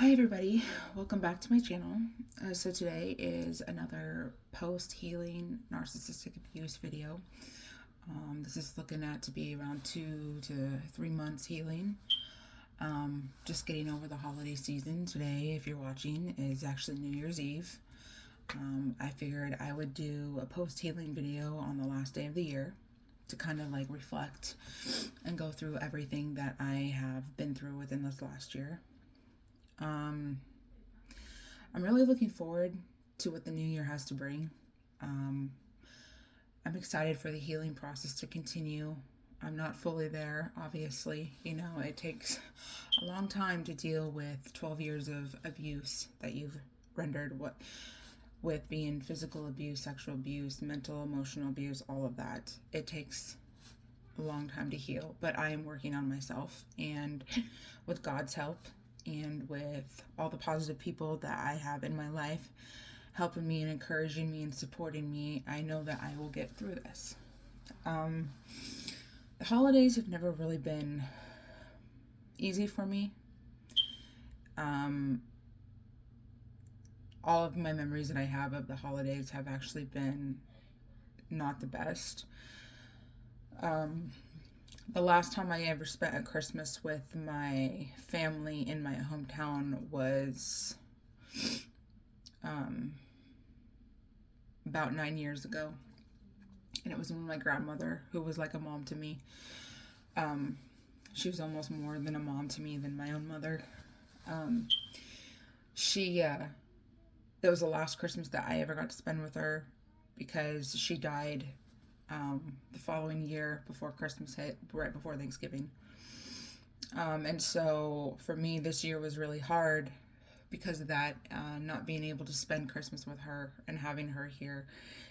Hi everybody, welcome back to my channel. So today is another post-healing narcissistic abuse video. This is looking at to be around 2 to 3 months healing. Just getting over the holiday season. Today, if you're watching, is actually New Year's Eve. I figured I would do a post-healing video on the last day of the year to kind of like reflect and go through everything that I have been through within this last year. I'm really looking forward to what the new year has to bring. I'm excited for the healing process to continue. I'm not fully there, obviously. You know, it takes a long time to deal with 12 years of abuse that you've rendered with being physical abuse, sexual abuse, mental, emotional abuse, all of that. It takes a long time to heal, but I am working on myself, and with God's help and with all the positive people that I have in my life helping me and encouraging me and supporting me, I know that I will get through this. The holidays have never really been easy for me. All of my memories that I have of the holidays have actually been not the best. The last time I ever spent a Christmas with my family in my hometown was about 9 years ago. And it was with my grandmother, who was like a mom to me. She was almost more than a mom to me than my own mother. That was the last Christmas that I ever got to spend with her because she died the following year before Christmas hit, right before Thanksgiving. And so for me, this year was really hard because of that, not being able to spend Christmas with her and having her here.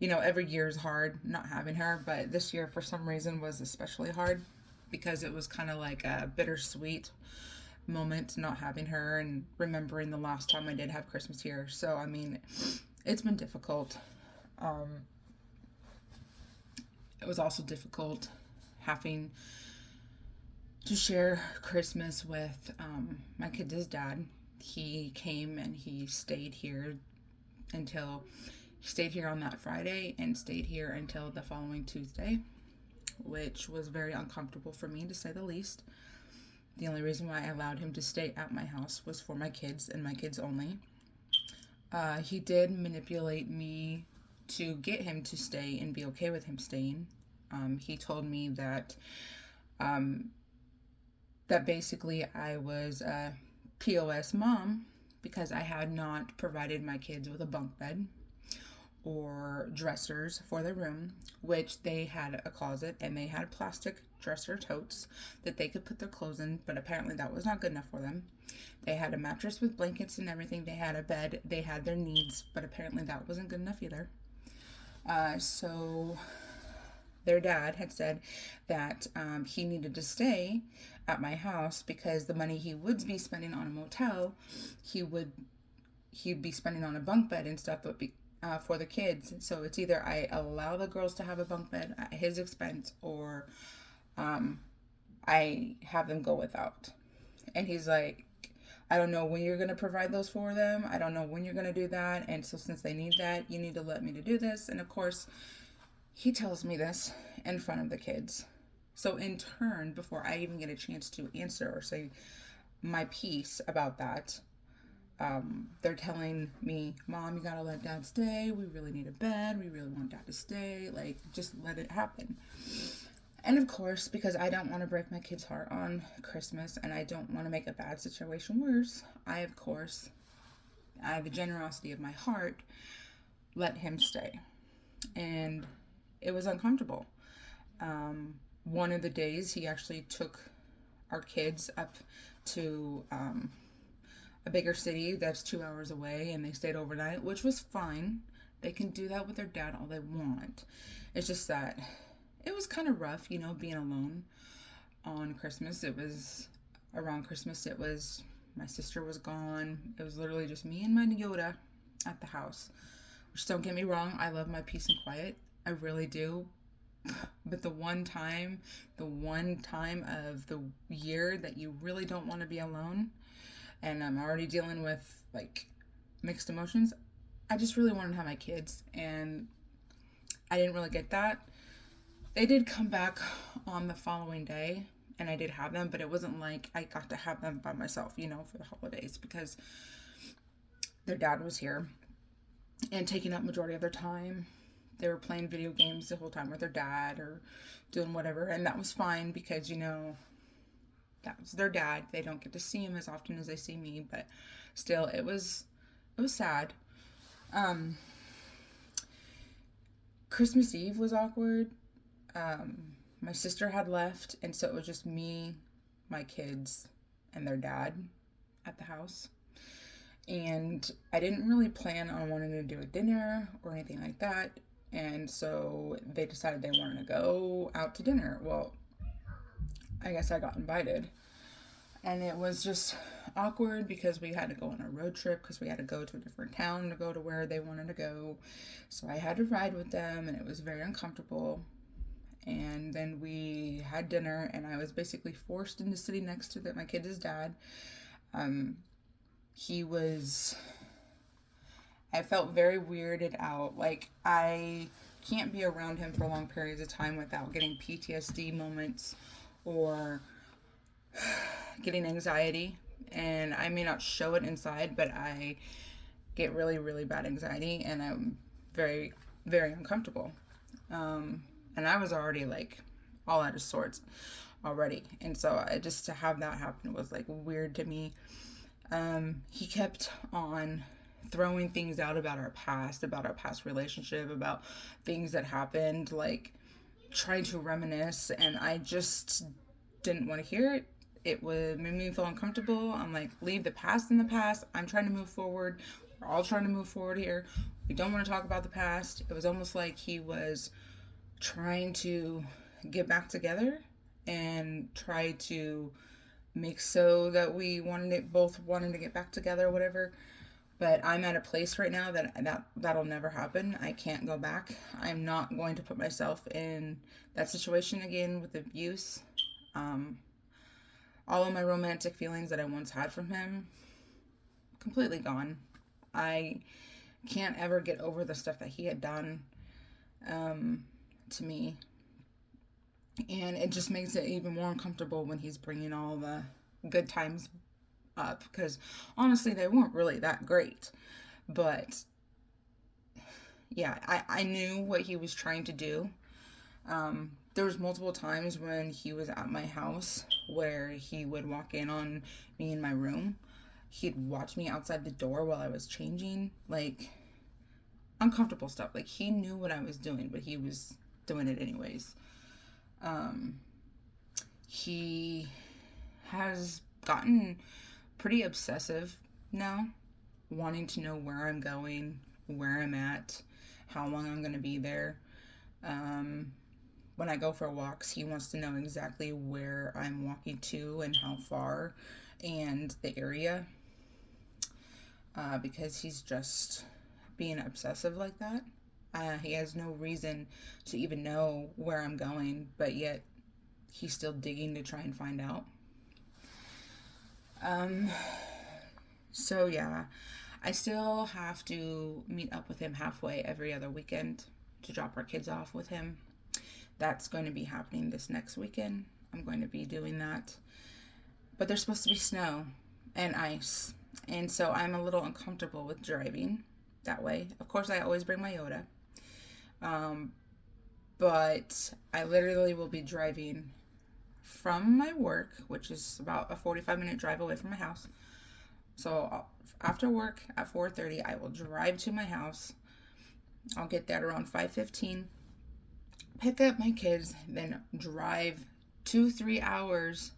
You know, every year is hard not having her, but this year for some reason was especially hard because it was kind of like a bittersweet moment not having her and remembering the last time I did have Christmas here. So, I mean, it's been difficult. It was also difficult having to share Christmas with my kid's dad. He came and he stayed here on that Friday and stayed here until the following Tuesday, which was very uncomfortable for me, to say the least. The only reason why I allowed him to stay at my house was for my kids and my kids only. He did manipulate me to get him to stay and be okay with him staying. He told me that basically I was a POS mom because I had not provided my kids with a bunk bed or dressers for their room, which they had a closet and they had plastic dresser totes that they could put their clothes in, but apparently that was not good enough for them. They had a mattress with blankets and everything. They had a bed. They had their needs, but apparently that wasn't good enough either. So their dad had said that he needed to stay at my house because the money he would be spending on a motel, he'd be spending on a bunk bed and stuff, but for the kids. So it's either I allow the girls to have a bunk bed at his expense, or I have them go without. And he's like, I don't know when you're going to provide those for them. I don't know when you're going to do that. And so since they need that, you need to let me to do this. And of course, he tells me this in front of the kids. So in turn, before I even get a chance to answer or say my piece about that, they're telling me, Mom, you gotta let Dad stay. We really need a bed. We really want Dad to stay. Like, just let it happen. And of course, because I don't want to break my kid's heart on Christmas and I don't want to make a bad situation worse, I have the generosity of my heart, let him stay. And it was uncomfortable. One of the days, he actually took our kids up to a bigger city that's 2 hours away, and they stayed overnight, which was fine. They can do that with their dad all they want. It's just that it was kind of rough, you know, being alone on Christmas. It was around Christmas, my sister was gone. It was literally just me and my Yoda at the house. Which, don't get me wrong, I love my peace and quiet. I really do. But the one time of the year that you really don't want to be alone, and I'm already dealing with like mixed emotions. I just really wanted to have my kids, and I didn't really get that. They did come back on the following day, and I did have them, but it wasn't like I got to have them by myself, for the holidays, because their dad was here and taking up majority of their time. They were playing video games the whole time with their dad or doing whatever, and that was fine because, that was their dad. They don't get to see him as often as they see me, but still, it was sad. Christmas Eve was awkward. My sister had left, and so it was just me, my kids, and their dad at the house. And I didn't really plan on wanting to do a dinner or anything like that. And so they decided they wanted to go out to dinner. Well, I guess I got invited. And it was just awkward because we had to go on a road trip because we had to go to a different town to go to where they wanted to go. So I had to ride with them, and it was very uncomfortable. And then we had dinner, and I was basically forced into sitting next to my kid's dad. I felt very weirded out. Like, I can't be around him for long periods of time without getting PTSD moments or getting anxiety. And I may not show it inside, but I get really, really bad anxiety, and I'm very, very uncomfortable. And I was already like all out of sorts already. And so just to have that happen was like weird to me. He kept on throwing things out about our past relationship, about things that happened, like trying to reminisce, and I just didn't want to hear it. It would make me feel uncomfortable. I'm like, leave the past in the past. I'm trying to move forward. We're all trying to move forward here. We don't want to talk about the past. It was almost like he was trying to get back together and try to make so that we both wanted to get back together or whatever. But I'm at a place right now that'll never happen. I can't go back. I'm not going to put myself in that situation again with abuse. All of my romantic feelings that I once had from him, completely gone. I can't ever get over the stuff that he had done to me. And it just makes it even more uncomfortable when he's bringing all the good times up, because honestly, they weren't really that great. But yeah, I knew what he was trying to do. There was multiple times when he was at my house where he would walk in on me in my room. He'd watch me outside the door while I was changing, like uncomfortable stuff. Like, he knew what I was doing, but he was doing it anyways. He has gotten pretty obsessive now, wanting to know where I'm going, where I'm at, how long I'm going to be there. When I go for walks, he wants to know exactly where I'm walking to and how far and the area, because he's just being obsessive like that. He has no reason to even know where I'm going, but yet he's still digging to try and find out. So yeah, I still have to meet up with him halfway every other weekend to drop our kids off with him. That's going to be happening this next weekend. I'm going to be doing that. But there's supposed to be snow and ice, and so I'm a little uncomfortable with driving that way. Of course, I always bring my Yoda. But I literally will be driving from my work, which is about a 45-minute drive away from my house. So after work at 4:30, I will drive to my house. I'll get there around 5:15, pick up my kids, then drive 2-3 hours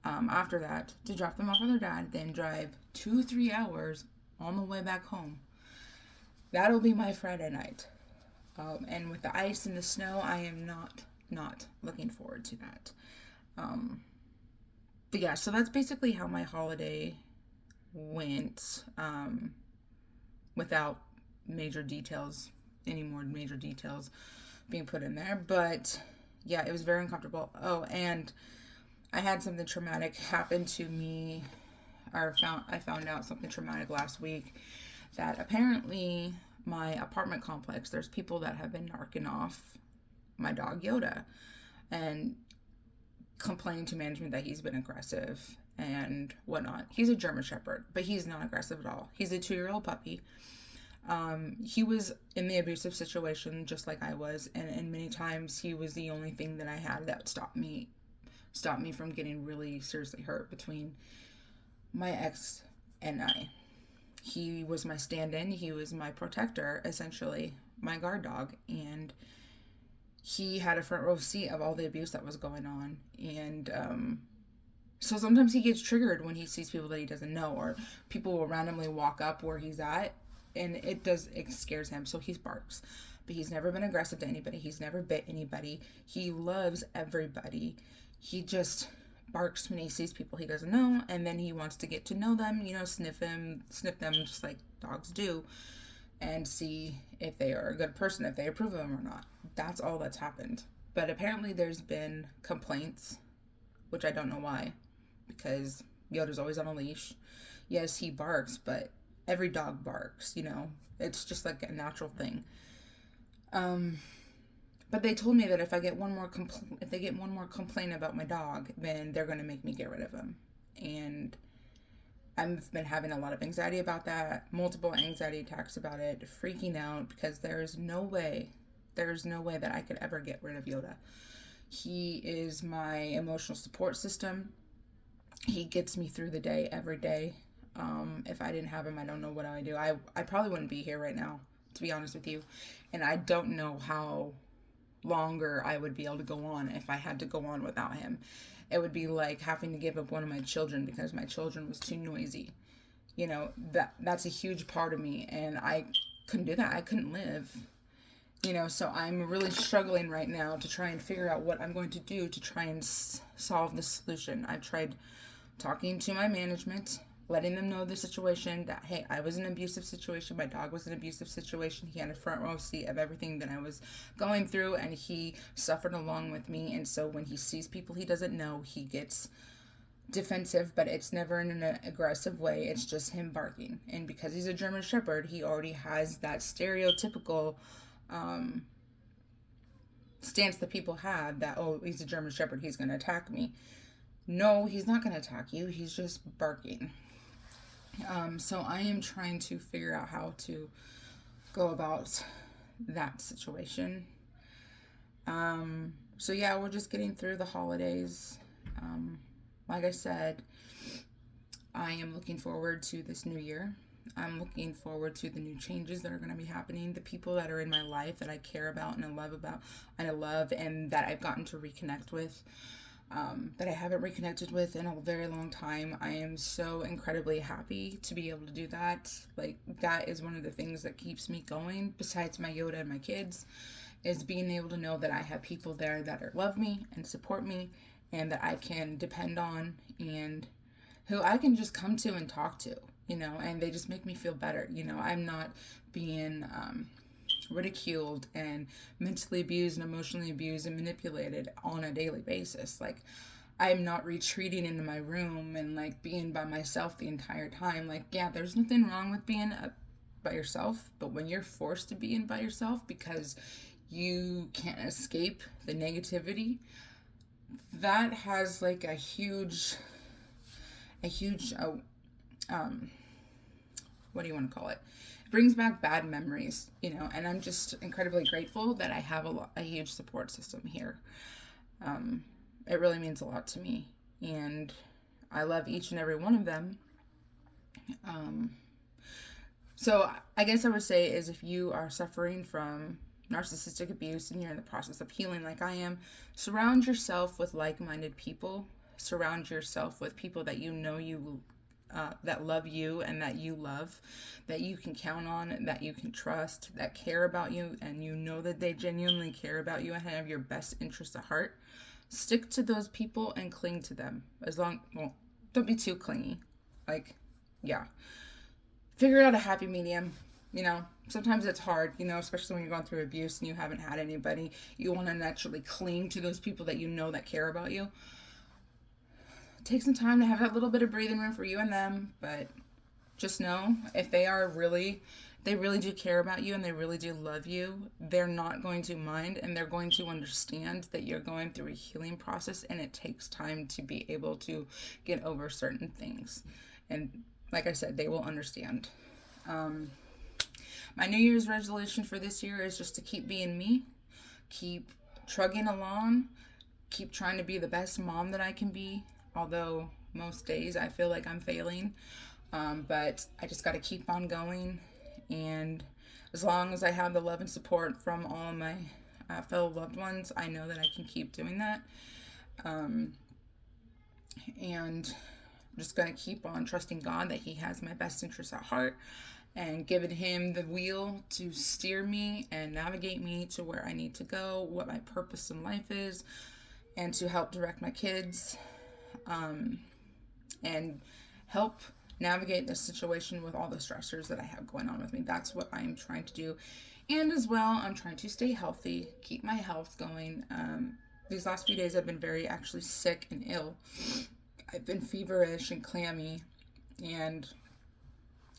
after that to drop them off with their dad, then drive 2-3 hours on the way back home. That'll be my Friday night. And with the ice and the snow, I am not looking forward to that. But yeah, so that's basically how my holiday went, without any more major details being put in there. But yeah, it was very uncomfortable. Oh, and I had something traumatic happen to me I found out something traumatic last week, that apparently my apartment complex, there's people that have been narking off my dog Yoda and complaining to management that he's been aggressive and whatnot. He's a German Shepherd, but he's not aggressive at all. He's a 2-year-old puppy. He was in the abusive situation just like I was, and many times he was the only thing that I had that stopped me from getting really seriously hurt between my ex and I. He was my stand-in. He was my protector, essentially, my guard dog, and he had a front row seat of all the abuse that was going on. And so sometimes he gets triggered when he sees people that he doesn't know, or people will randomly walk up where he's at, and it scares him, so he barks. But he's never been aggressive to anybody. He's never bit anybody. He loves everybody. He just barks when he sees people he doesn't know, and then he wants to get to know them, sniff them just like dogs do, and see if they are a good person, if they approve of him or not. That's all that's happened. But apparently there's been complaints, which I don't know why, because Yoda's always on a leash. Yes, he barks, but every dog barks, it's just like a natural thing. But they told me that if they get one more complaint about my dog, then they're going to make me get rid of him. And I've been having a lot of anxiety about that, multiple anxiety attacks about it, freaking out, because there's no way that I could ever get rid of Yoda. He is my emotional support system. He gets me through the day, every day. If I didn't have him, I don't know what I would do. I probably wouldn't be here right now, to be honest with you. And I don't know how longer I would be able to go on if I had to go on without him. It would be like having to give up one of my children because my children was too noisy. That's a huge part of me, and I couldn't do that. I couldn't live. So I'm really struggling right now to try and figure out what I'm going to do to try and solve the solution. I've tried talking to my management, letting them know the situation, that, hey, I was in an abusive situation, my dog was in an abusive situation, he had a front row seat of everything that I was going through, and he suffered along with me. And so when he sees people he doesn't know, he gets defensive, but it's never in an aggressive way. It's just him barking. And because he's a German Shepherd, he already has that stereotypical stance that people have, that, oh, he's a German Shepherd, he's going to attack me. No, he's not going to attack you. He's just barking. So I am trying to figure out how to go about that situation. So yeah, we're just getting through the holidays. Like I said, I am looking forward to this new year. I'm looking forward to the new changes that are going to be happening, the people that are in my life that I care about and I love and that I've gotten to reconnect with. That I haven't reconnected with in a very long time. I am so incredibly happy to be able to do that. Like, that is one of the things that keeps me going, besides my Yoda and my kids, is being able to know that I have people there that love me and support me, and that I can depend on, and who I can just come to and talk to, and they just make me feel better. I'm not being ridiculed and mentally abused and emotionally abused and manipulated on a daily basis. Like, I'm not retreating into my room and like being by myself the entire time. Like, yeah, there's nothing wrong with being by yourself, but when you're forced to be in by yourself because you can't escape the negativity, that has like a huge what do you want to call it? Brings back bad memories, and I'm just incredibly grateful that I have a huge support system here. It really means a lot to me, and I love each and every one of them. So I guess I would say is, if you are suffering from narcissistic abuse and you're in the process of healing like I am, surround yourself with like-minded people. Surround yourself with people that that love you and that you love, that you can count on, that you can trust, that care about you, and that they genuinely care about you and have your best interests at heart. Stick to those people and cling to them. Don't be too clingy. Figure out a happy medium. Sometimes it's hard, especially when you're going through abuse and you haven't had anybody. You want to naturally cling to those people that that care about you. take some time to have that little bit of breathing room for you and them. But just know, if they really do care about you and they really do love you, they're not going to mind, and they're going to understand that you're going through a healing process and it takes time to be able to get over certain things. And like I said, they will understand. My New Year's resolution for this year is just to keep being me, keep trugging along, keep trying to be the best mom that I can be, although most days I feel like I'm failing. But I just got to keep on going. And as long as I have the love and support from all of my fellow loved ones, I know that I can keep doing that. And I'm just going to keep on trusting God that He has my best interests at heart, and giving Him the wheel to steer me and navigate me to where I need to go, what my purpose in life is, and to help direct my kids, and help navigate this situation with all the stressors that I have going on with me. That's what I'm trying to do. And as well, I'm trying to stay healthy, keep my health going. These last few days I've been very actually sick and ill. I've been feverish and clammy and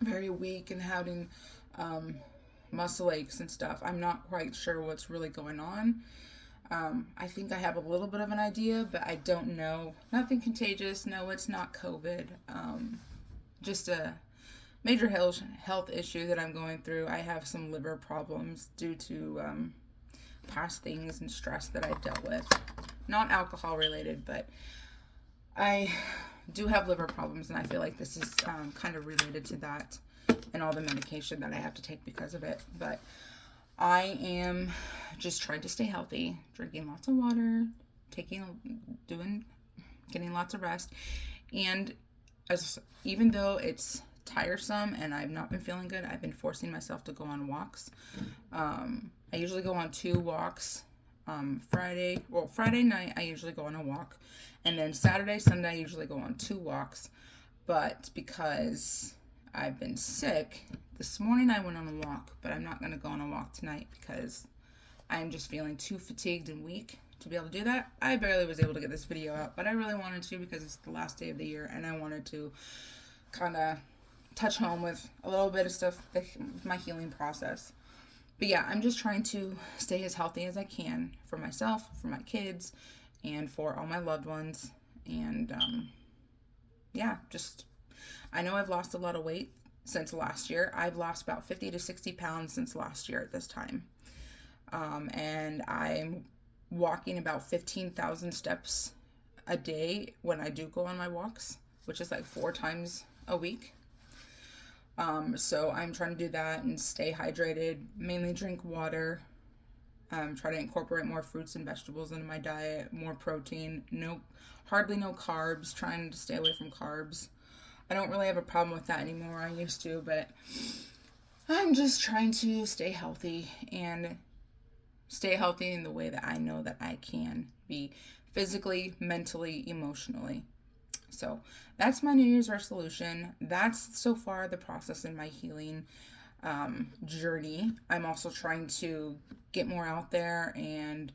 very weak and having muscle aches and stuff. I'm not quite sure what's really going on. I think I have a little bit of an idea, but I don't know. Nothing contagious. No, it's not COVID. Just a major health issue that I'm going through. I have some liver problems due to past things and stress that I've dealt with. Not alcohol related, but I do have liver problems, and I feel like this is kind of related to that and all the medication that I have to take because of it. But I am just trying to stay healthy, drinking lots of water, getting lots of rest, and even though it's tiresome and I've not been feeling good, I've been forcing myself to go on walks. I usually go on 2 walks. Friday night I usually go on a walk, and then Saturday, Sunday I usually go on 2 walks. But because I've been sick, this morning I went on a walk, but I'm not going to go on a walk tonight because I'm just feeling too fatigued and weak to be able to do that. I barely was able to get this video out, but I really wanted to because it's the last day of the year, and I wanted to kind of touch home with a little bit of stuff with my healing process. But yeah, I'm just trying to stay as healthy as I can for myself, for my kids, and for all my loved ones. And I know I've lost a lot of weight since last year. I've lost about 50 to 60 pounds since last year at this time. And I'm walking about 15,000 steps a day when I do go on my walks, which is like 4 times a week. So I'm trying to do that and stay hydrated, mainly drink water, try to incorporate more fruits and vegetables into my diet, more protein, hardly no carbs, trying to stay away from carbs. I don't really have a problem with that anymore. I used to, but I'm just trying to stay healthy and stay healthy in the way that I know that I can be physically, mentally, emotionally. So that's my New Year's resolution. That's so far the process in my healing journey. I'm also trying to get more out there and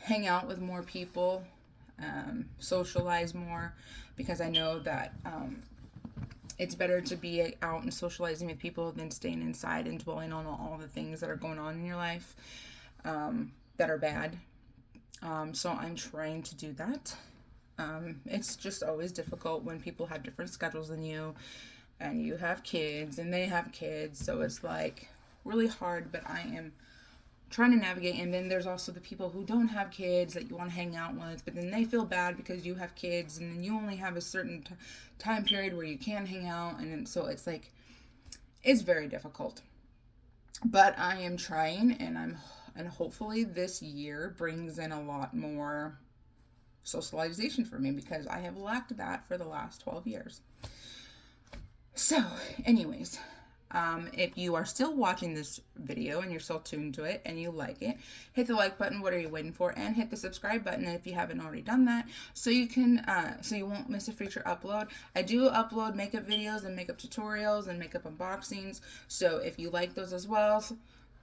hang out with more people, socialize more, because I know that it's better to be out and socializing with people than staying inside and dwelling on all the things that are going on in your life that are bad. So I'm trying to do that. It's just always difficult when people have different schedules than you, and you have kids and they have kids, so it's like really hard, but I am trying to navigate. And then there's also the people who don't have kids that you want to hang out with, but then they feel bad because you have kids, and then you only have a certain time period where you can hang out, and then, so it's like, it's very difficult. But I am trying, and hopefully this year brings in a lot more socialization for me, because I have lacked that for the last 12 years. So anyways, if you are still watching this video and you're still tuned to it and you like it, hit the like button. What are you waiting for? And hit the subscribe button if you haven't already done that, so you can so you won't miss a future upload. I do upload makeup videos and makeup tutorials and makeup unboxings, so if you like those as well,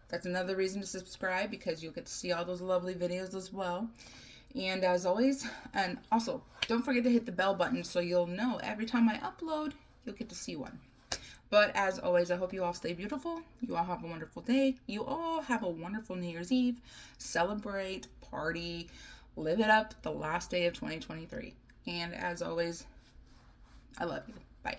that's another reason to subscribe, because you'll get to see all those lovely videos as well. And as always, and also don't forget to hit the bell button so you'll know every time I upload, you'll get to see one. But as always, I hope you all stay beautiful. You all have a wonderful day. You all have a wonderful New Year's Eve. Celebrate, party, live it up the last day of 2023. And as always, I love you. Bye.